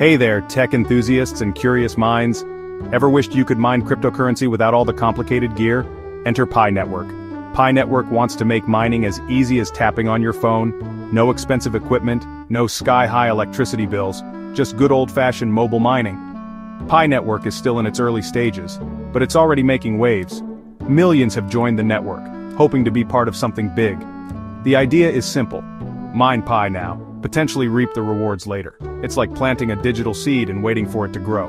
Hey there, tech enthusiasts and curious minds. Ever wished you could mine cryptocurrency without all the complicated gear? Enter Pi Network. Pi Network wants to make mining as easy as tapping on your phone. No expensive equipment, no sky-high electricity bills, just good old-fashioned mobile mining. Pi Network is still in its early stages, but it's already making waves. Millions have joined the network, hoping to be part of something big. The idea is simple. Mine Pi now, potentially reap the rewards later. It's like planting a digital seed and waiting for it to grow.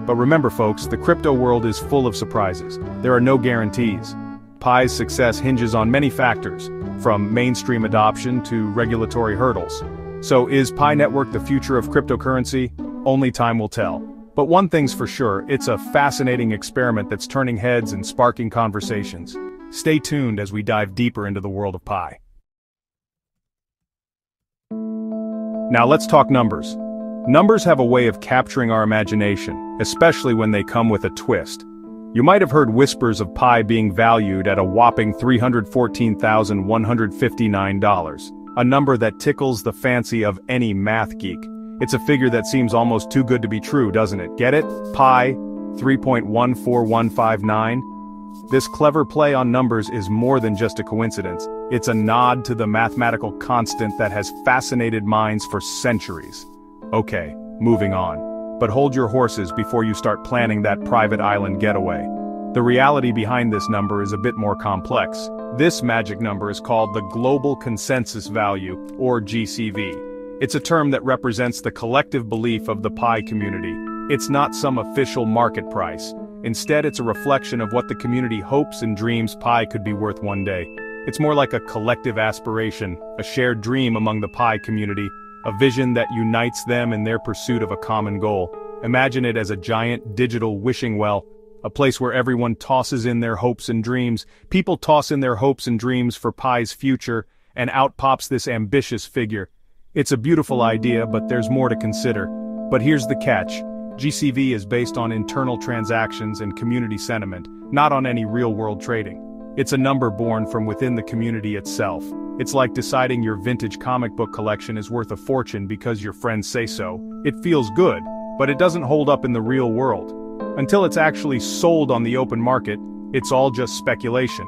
But remember folks, the crypto world is full of surprises. There are no guarantees. Pi's success hinges on many factors, from mainstream adoption to regulatory hurdles. So is Pi Network the future of cryptocurrency? Only time will tell. But one thing's for sure, it's a fascinating experiment that's turning heads and sparking conversations. Stay tuned as we dive deeper into the world of Pi. Now let's talk numbers. Numbers have a way of capturing our imagination, especially when they come with a twist. You might have heard whispers of Pi being valued at a whopping $314,159, a number that tickles the fancy of any math geek. It's a figure that seems almost too good to be true, doesn't it? Get it? Pi 3.14159. This clever play on numbers is more than just a coincidence. It's a nod to the mathematical constant that has fascinated minds for centuries. Okay, moving on. But hold your horses before you start planning that private island getaway. The reality behind this number is a bit more complex. This magic number is called the Global Consensus Value, or GCV. It's a term that represents the collective belief of the Pi community. It's not some official market price. Instead, it's a reflection of what the community hopes and dreams Pi could be worth one day. It's more like a collective aspiration, a shared dream among the Pi community, a vision that unites them in their pursuit of a common goal. Imagine it as a giant digital wishing well, a place where everyone tosses in their hopes and dreams. People toss in their hopes and dreams for Pi's future, and out pops this ambitious figure. It's a beautiful idea, but there's more to consider. But here's the catch. GCV is based on internal transactions and community sentiment, not on any real-world trading. It's a number born from within the community itself. It's like deciding your vintage comic book collection is worth a fortune because your friends say so. It feels good, but it doesn't hold up in the real world. Until it's actually sold on the open market, it's all just speculation.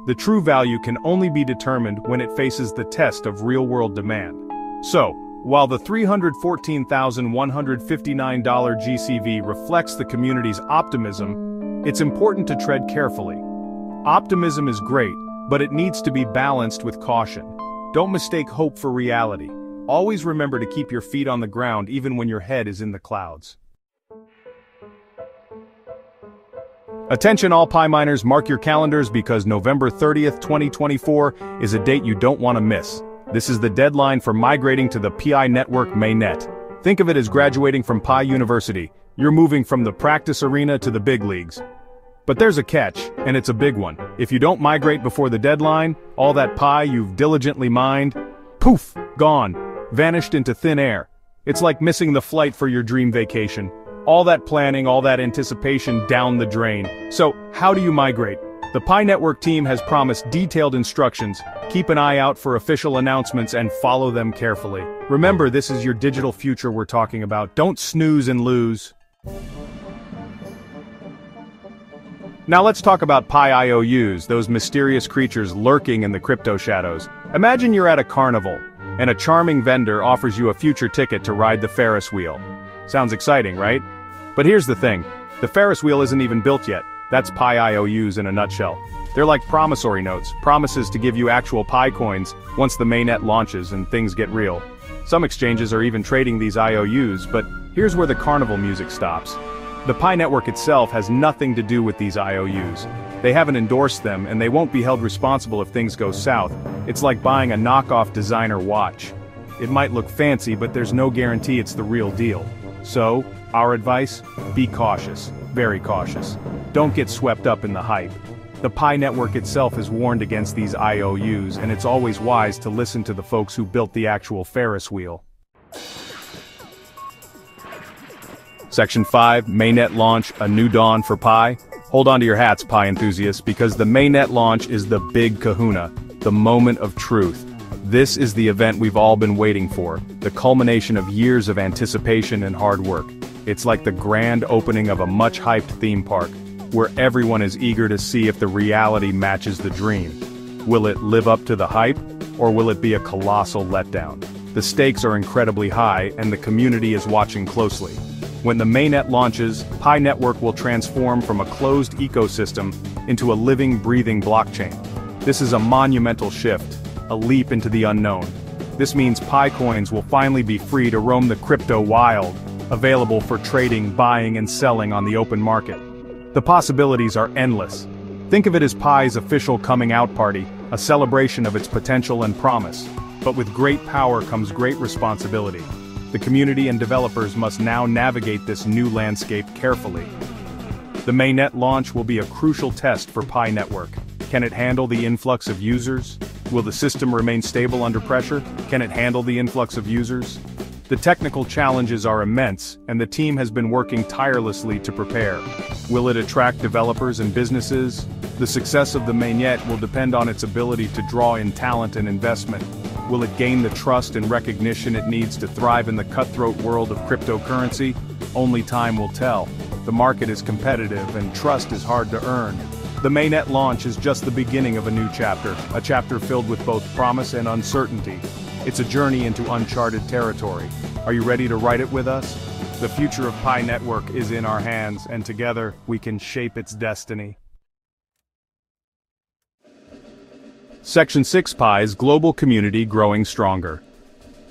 The true value can only be determined when it faces the test of real-world demand. So, while the $314,159 GCV reflects the community's optimism, it's important to tread carefully. Optimism is great, but it needs to be balanced with caution. Don't mistake hope for reality. Always remember to keep your feet on the ground even when your head is in the clouds. Attention all Pi miners, mark your calendars because November 30th, 2024 is a date you don't want to miss. This is the deadline for migrating to the Pi Network mainnet. Think of it as graduating from Pi University. You're moving from the practice arena to the big leagues. But there's a catch, and it's a big one. If you don't migrate before the deadline, all that Pi you've diligently mined, poof, gone, vanished into thin air. It's like missing the flight for your dream vacation. All that planning, all that anticipation down the drain. So, how do you migrate? The Pi Network team has promised detailed instructions. Keep an eye out for official announcements and follow them carefully. Remember, this is your digital future we're talking about. Don't snooze and lose. Now let's talk about Pi IOUs, those mysterious creatures lurking in the crypto shadows. Imagine you're at a carnival, and a charming vendor offers you a future ticket to ride the Ferris wheel. Sounds exciting, right? But here's the thing. The Ferris wheel isn't even built yet. That's Pi IOUs in a nutshell. They're like promissory notes, promises to give you actual Pi coins once the mainnet launches and things get real. Some exchanges are even trading these IOUs, but here's where the carnival music stops. The Pi Network itself has nothing to do with these IOUs. They haven't endorsed them, and they won't be held responsible if things go south. It's like buying a knockoff designer watch. It might look fancy, but there's no guarantee it's the real deal. So, our advice? Be cautious. Very cautious. Don't get swept up in the hype. The Pi Network itself has warned against these IOUs, and it's always wise to listen to the folks who built the actual Ferris wheel. Section 5, Mainnet Launch, A New Dawn for Pi. Hold on to your hats, Pi enthusiasts, because the mainnet launch is the big kahuna, the moment of truth. This is the event we've all been waiting for, the culmination of years of anticipation and hard work. It's like the grand opening of a much-hyped theme park, where everyone is eager to see if the reality matches the dream. Will it live up to the hype, or will it be a colossal letdown? The stakes are incredibly high, and the community is watching closely. When the mainnet launches, Pi Network will transform from a closed ecosystem into a living, breathing blockchain. This is a monumental shift, a leap into the unknown. This means Pi coins will finally be free to roam the crypto wild, available for trading, buying, and selling on the open market. The possibilities are endless. Think of it as Pi's official coming out party, a celebration of its potential and promise. But with great power comes great responsibility. The community and developers must now navigate this new landscape carefully. The mainnet launch will be a crucial test for Pi Network. Can it handle the influx of users? Will the system remain stable under pressure? Can it handle the influx of users? The technical challenges are immense, and the team has been working tirelessly to prepare. Will it attract developers and businesses? The success of the mainnet will depend on its ability to draw in talent and investment. Will it gain the trust and recognition it needs to thrive in the cutthroat world of cryptocurrency? Only time will tell. The market is competitive and trust is hard to earn. The mainnet launch is just the beginning of a new chapter, a chapter filled with both promise and uncertainty. It's a journey into uncharted territory. Are you ready to write it with us? The future of Pi Network is in our hands, and together, we can shape its destiny. Section 6: Pi's global community growing stronger.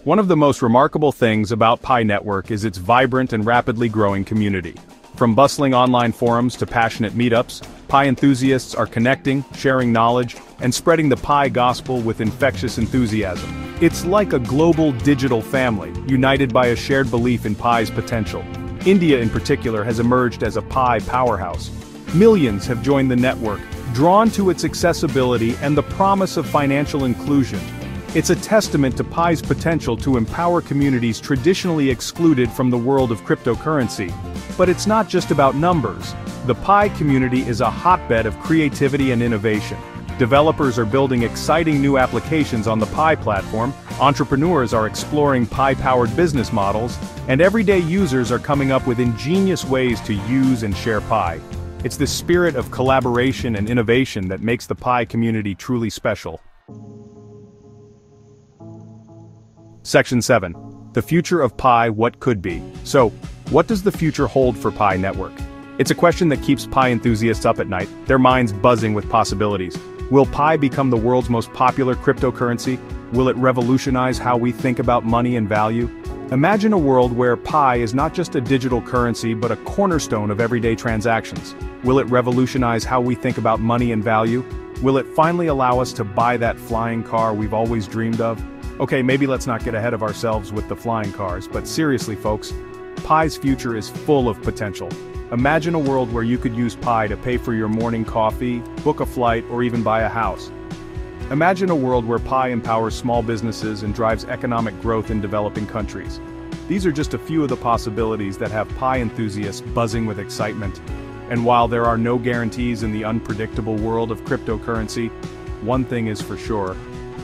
One of the most remarkable things about Pi Network is its vibrant and rapidly growing community. From bustling online forums to passionate meetups, Pi enthusiasts are connecting, sharing knowledge, and spreading the Pi gospel with infectious enthusiasm. It's like a global digital family, united by a shared belief in Pi's potential. India in particular has emerged as a Pi powerhouse. Millions have joined the network, drawn to its accessibility and the promise of financial inclusion. It's a testament to Pi's potential to empower communities traditionally excluded from the world of cryptocurrency. But it's not just about numbers. The Pi community is a hotbed of creativity and innovation. Developers are building exciting new applications on the Pi platform, entrepreneurs are exploring Pi-powered business models, and everyday users are coming up with ingenious ways to use and share Pi. It's the spirit of collaboration and innovation that makes the Pi community truly special. Section 7. The future of Pi: what could be? So, what does the future hold for Pi Network? It's a question that keeps Pi enthusiasts up at night, their minds buzzing with possibilities. Will Pi become the world's most popular cryptocurrency? Will it revolutionize how we think about money and value? Imagine a world where Pi is not just a digital currency but a cornerstone of everyday transactions. Will it revolutionize how we think about money and value? Will it finally allow us to buy that flying car we've always dreamed of? Okay, maybe let's not get ahead of ourselves with the flying cars, but seriously folks, Pi's future is full of potential. Imagine a world where you could use Pi to pay for your morning coffee, book a flight, or even buy a house. Imagine a world where Pi empowers small businesses and drives economic growth in developing countries. These are just a few of the possibilities that have Pi enthusiasts buzzing with excitement. And while there are no guarantees in the unpredictable world of cryptocurrency, one thing is for sure: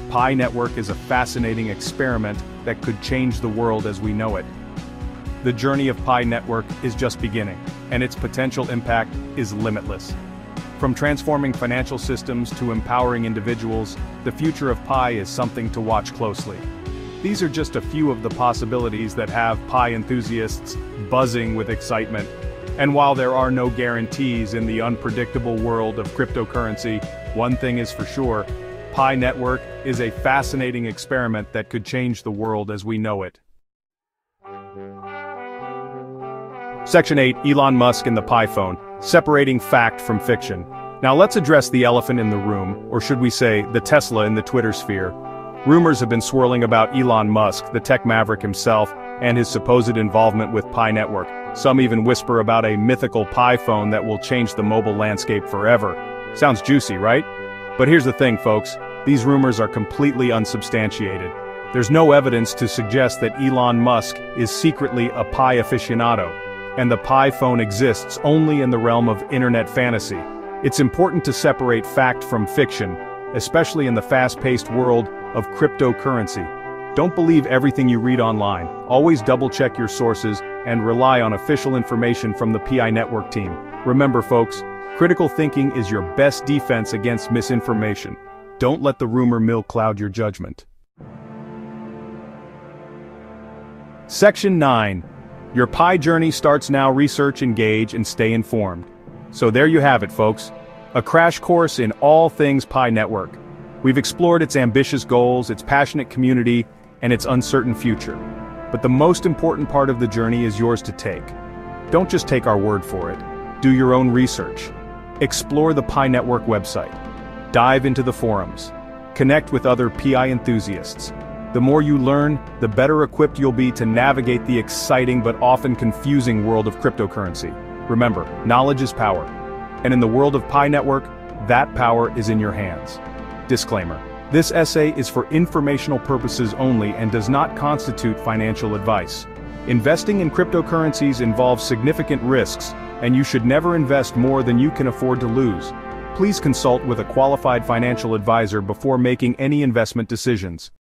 Pi Network is a fascinating experiment that could change the world as we know it. The journey of Pi Network is just beginning, and its potential impact is limitless. From transforming financial systems to empowering individuals, the future of Pi is something to watch closely. These are just a few of the possibilities that have Pi enthusiasts buzzing with excitement. And while there are no guarantees in the unpredictable world of cryptocurrency, one thing is for sure: Pi Network is a fascinating experiment that could change the world as we know it. Section 8: Elon Musk and the Pi phone, separating fact from fiction. Now let's address the elephant in the room, or should we say, the Tesla in the Twitter sphere. Rumors have been swirling about Elon Musk, the tech maverick himself, and his supposed involvement with Pi Network. Some even whisper about a mythical Pi phone that will change the mobile landscape forever. Sounds juicy, right? But here's the thing, folks. These rumors are completely unsubstantiated. There's no evidence to suggest that Elon Musk is secretly a Pi aficionado, and the Pi phone exists only in the realm of internet fantasy. It's important to separate fact from fiction, especially in the fast-paced world of cryptocurrency. Don't believe everything you read online. Always double-check your sources and rely on official information from the PI Network team. Remember, folks, critical thinking is your best defense against misinformation. Don't let the rumor mill cloud your judgment. Section 9. Your Pi journey starts now. Research, engage, and stay informed. So there you have it, folks. A crash course in all things Pi Network. We've explored its ambitious goals, its passionate community, and its uncertain future. But the most important part of the journey is yours to take. Don't just take our word for it. Do your own research. Explore the Pi Network website. Dive into the forums. Connect with other PI enthusiasts. The more you learn, the better equipped you'll be to navigate the exciting but often confusing world of cryptocurrency. Remember, knowledge is power. And in the world of Pi Network, that power is in your hands. Disclaimer. This essay is for informational purposes only and does not constitute financial advice. Investing in cryptocurrencies involves significant risks, and you should never invest more than you can afford to lose. Please consult with a qualified financial advisor before making any investment decisions.